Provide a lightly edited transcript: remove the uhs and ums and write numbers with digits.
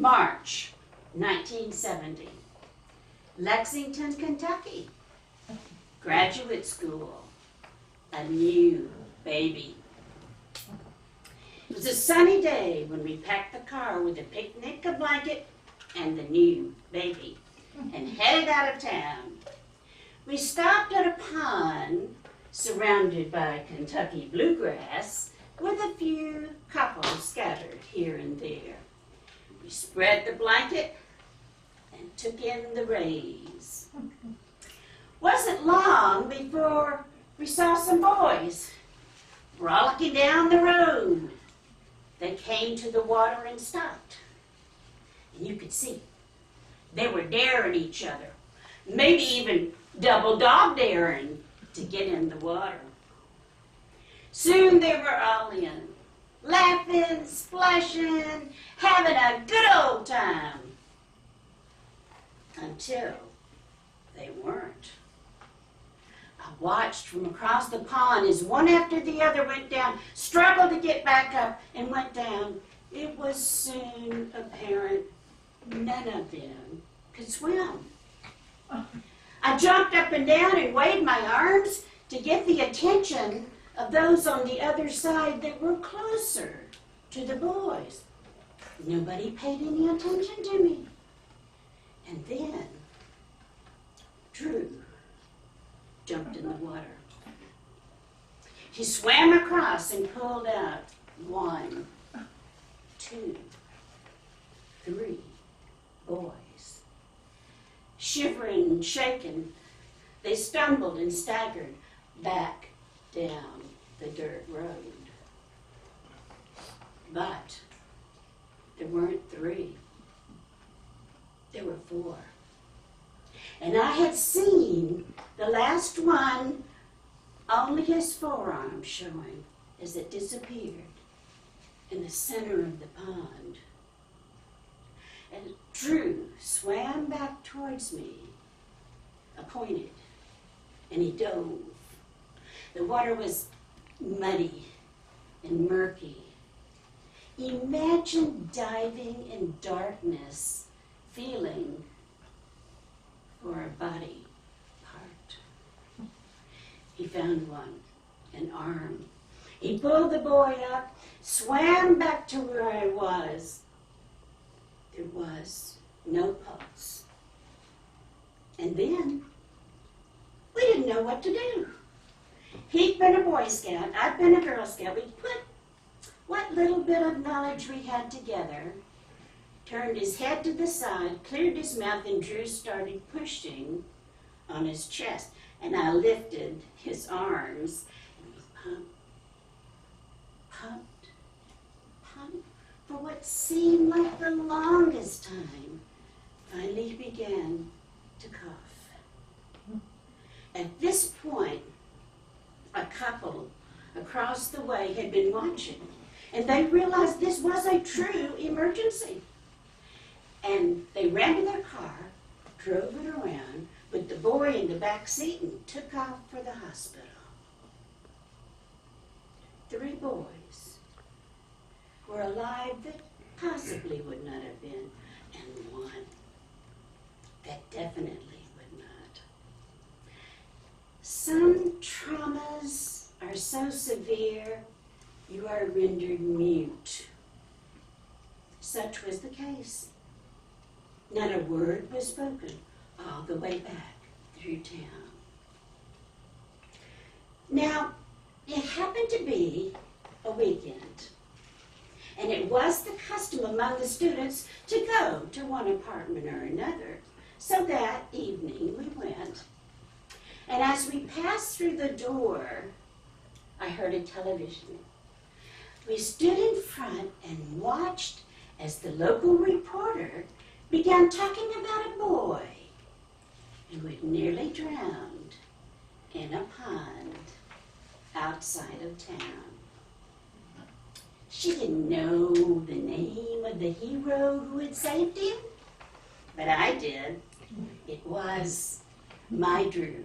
March 1970, Lexington, Kentucky, graduate school, a new baby. It was a sunny day when we packed the car with a picnic, a blanket, and the new baby and headed out of town. We stopped at a pond surrounded by Kentucky bluegrass with a few couples scattered here and there. We spread the blanket and took in the rays. Wasn't long before we saw some boys frolicking down the road. They came to the water and stopped. And you could see they were daring each other, maybe even double dog daring to get in the water. Soon they were all in, laughing, splashing, having a good old time. Until they weren't. I watched from across the pond as one after the other went down, struggled to get back up, and went down. It was soon apparent none of them could swim. I jumped up and down and waved my arms to get the attention of those on the other side that were closer to the boys. Nobody paid any attention to me. And then Drew jumped in the water. He swam across and pulled out 1, 2, 3 boys. Shivering and shaken, they stumbled and staggered back down the dirt road. But there weren't 3. There were 4. And I had seen the last one, only his forearm showing as it disappeared in the center of the pond. And Drew swam back towards me, pointed, and he dove. The water was muddy and murky. Imagine diving in darkness, feeling for a body part. He found one, an arm. He pulled the boy up, swam back to where I was. There was no pulse. And then we didn't know what to do. He'd been a Boy Scout, I'd been a Girl Scout. We put what little bit of knowledge we had together, turned his head to the side, cleared his mouth, and Drew started pushing on his chest. And I lifted his arms, and we pumped, pumped, pumped, for what seemed like the longest time. Finally he began to cough. At this point, a couple across the way had been watching, and they realized this was a true emergency. And they ran to their car, drove it around, put the boy in the back seat, and took off for the hospital. 3 boys were alive that possibly would not have been, and 1 that definitely would not. Some traumas are so severe you are rendered mute. Such was the case. Not a word was spoken all the way back through town. Now, it happened to be a weekend, and it was the custom among the students to go to one apartment or another. So that evening we went, and as we passed through the door, I heard a television. We stood in front and watched as the local reporter began talking about a boy who had nearly drowned in a pond outside of town. She didn't know the name of the hero who had saved him, but I did. It was my Drew.